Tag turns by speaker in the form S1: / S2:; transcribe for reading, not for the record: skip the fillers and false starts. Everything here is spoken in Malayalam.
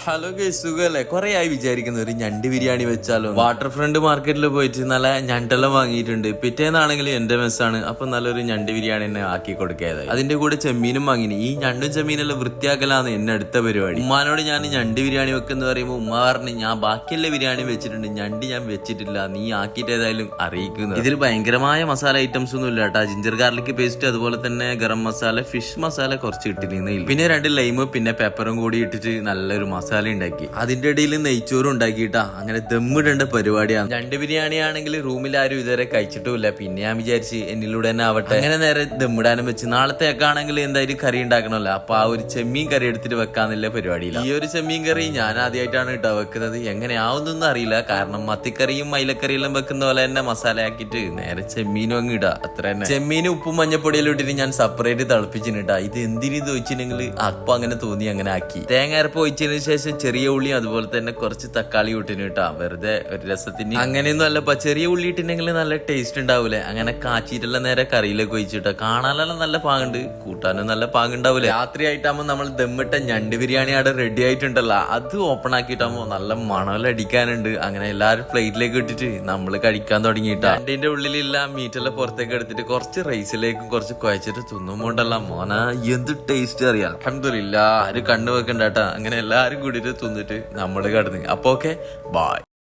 S1: ഹലോ ഗൈസ്, സുഖല്ലേ? കുറെ ആയി വിചാരിക്കുന്ന ഒരു ഞണ്ട് ബിരിയാണി വെച്ചാലോ. വാട്ടർ ഫ്രണ്ട് മാർക്കറ്റിൽ പോയിട്ട് നല്ല ഞണ്ടെല്ലാം വാങ്ങിയിട്ടുണ്ട്. പിറ്റേന്നാണെങ്കിൽ എന്റെ മെസ്സാണ്. അപ്പൊ നല്ലൊരു ഞണ്ട് ബിരിയാണി തന്നെ ആക്കി കൊടുക്കാതായി. അതിന്റെ കൂടെ ചെമ്മീനും വാങ്ങിന്. ഈ ഞണ്ടും ചെമ്മീനെല്ലാം വൃത്തിയാക്കലാണ് എന്നെ അടുത്ത പരിപാടി. ഉമ്മാനോട് ഞാൻ ഞണ്ട് ബിരിയാണി വെക്കുന്ന പറയുമ്പോൾ ഉമ്മ പറഞ്ഞു, ഞാൻ ബാക്കിയുള്ള ബിരിയാണി വെച്ചിട്ടുണ്ട്, ഞണ്ട് ഞാൻ വെച്ചിട്ടില്ല, നീ ആക്കിയിട്ട് ഏതായാലും അറിയിക്കുന്നു. ഇതിൽ ഭയങ്കരമായ മസാല ഐറ്റംസ് ഒന്നും ഇല്ല കേട്ടാ. ജിഞ്ചർ ഗാർലിക് പേസ്റ്റ്, അതുപോലെ തന്നെ ഗരം മസാല, ഫിഷ് മസാല കുറച്ച് ഇട്ടിരുന്നില്ല. പിന്നെ 2 ലൈമും പിന്നെ പെപ്പറും കൂടി ഇട്ടിട്ട് നല്ലൊരു മസാല ഉണ്ടാക്കി. അതിന്റെ ഇടയിൽ നെയ്ച്ചോറും ഉണ്ടാക്കിയിട്ടാ. അങ്ങനെ ദമ്മിടേണ്ട പരിപാടിയാണ്. ഞണ്ട് ബിരിയാണി ആണെങ്കിൽ റൂമിൽ ആരും ഇതുവരെ കഴിച്ചിട്ടുമില്ല. പിന്നെ ഞാൻ വിചാരിച്ച് എന്നിലൂടെ തന്നെ ആവട്ടെ. അങ്ങനെ നേരെ ദമ്മിടാനും വെച്ച്. നാളത്തേക്കാണെങ്കിൽ എന്തായാലും കറി ഉണ്ടാക്കണമല്ലോ. അപ്പൊ ആ ഒരു ചെമ്മീൻ കറി എടുത്തിട്ട് വെക്കാന്നുള്ള പരിപാടിയില്ല. ഈ ഒരു ചെമ്മീൻ കറി ഞാൻ ആദ്യമായിട്ടാണ് കേട്ടോ വെക്കുന്നത്. എങ്ങനെയാവുന്നൊന്നും അറിയില്ല. കാരണം മത്തിക്കറിയും മൈലക്കറിയെല്ലാം വെക്കുന്ന പോലെ തന്നെ മസാല ആക്കിയിട്ട് നേരെ ചെമ്മീനും അങ്ങ് ഇടാ, അത്ര തന്നെ. ചെമ്മീനും ഉപ്പും മഞ്ഞപ്പൊടിയെല്ലാം ഇട്ടിട്ട് ഞാൻ സെപ്പറേറ്റ് തിളപ്പിച്ചിട്ടാ. ഇത് എന്തിനു ചോദിച്ചിട്ടുണ്ടെങ്കിൽ അപ്പൊ അങ്ങനെ തോന്നി, അങ്ങനെ ആക്കി. തേങ്ങ അരപ്പ് ഒഴിച്ചതിന് ശേഷം ചെറിയ ഉള്ളി അതുപോലെ തന്നെ കുറച്ച് തക്കാളി ഇട്ടിന് കേട്ടാ, വെറുതെ ഒരു രസത്തിന്. അങ്ങനെയൊന്നും അല്ലപ്പ, ചെറിയ ഉള്ളി ഇട്ടിട്ടുണ്ടെങ്കിൽ നല്ല ടേസ്റ്റ് ഉണ്ടാവൂലേ. അങ്ങനെ കാച്ചിട്ടെല്ലാം നേരെ കറിയിലേക്ക് ഒഴിച്ചിട്ടാ. കാണാനെല്ലാം നല്ല പാങ്ങുണ്ട്, കൂട്ടാനും നല്ല പാങ്ങുണ്ടാവൂലേ. രാത്രി ആയിട്ടാകുമ്പോ നമ്മൾ ദമ്മിട്ട ഞണ്ട് ബിരിയാണി അവിടെ റെഡി ആയിട്ടുണ്ടല്ലോ. അത് ഓപ്പൺ ആക്കിയിട്ടാകുമ്പോ നല്ല മണലടിക്കാനുണ്ട്. അങ്ങനെ എല്ലാരും പ്ലേറ്റിലേക്ക് ഇട്ടിട്ട് നമ്മൾ കഴിക്കാൻ തുടങ്ങിയിട്ടാ. ഞണ്ടിന്റെ ഉള്ളിലുള്ള മീറ്റെല്ലാം പുറത്തേക്ക് എടുത്തിട്ട് കുറച്ച് റൈസിലേക്കും കുറച്ച് കുഴച്ചിട്ട് തിന്നുമ്പോണ്ടല്ല മോന എന്ത് ടേസ്റ്റ് അറിയാം. അൽഹംദുലില്ലാ, ആരും കണ്ണു വെക്കണ്ടാട്ടാ. അങ്ങനെ എല്ലാരും കൂടിയിട്ട് തിന്നിട്ട് നമ്മള് കടന്ന്. അപ്പൊ ഓക്കെ, ബൈ.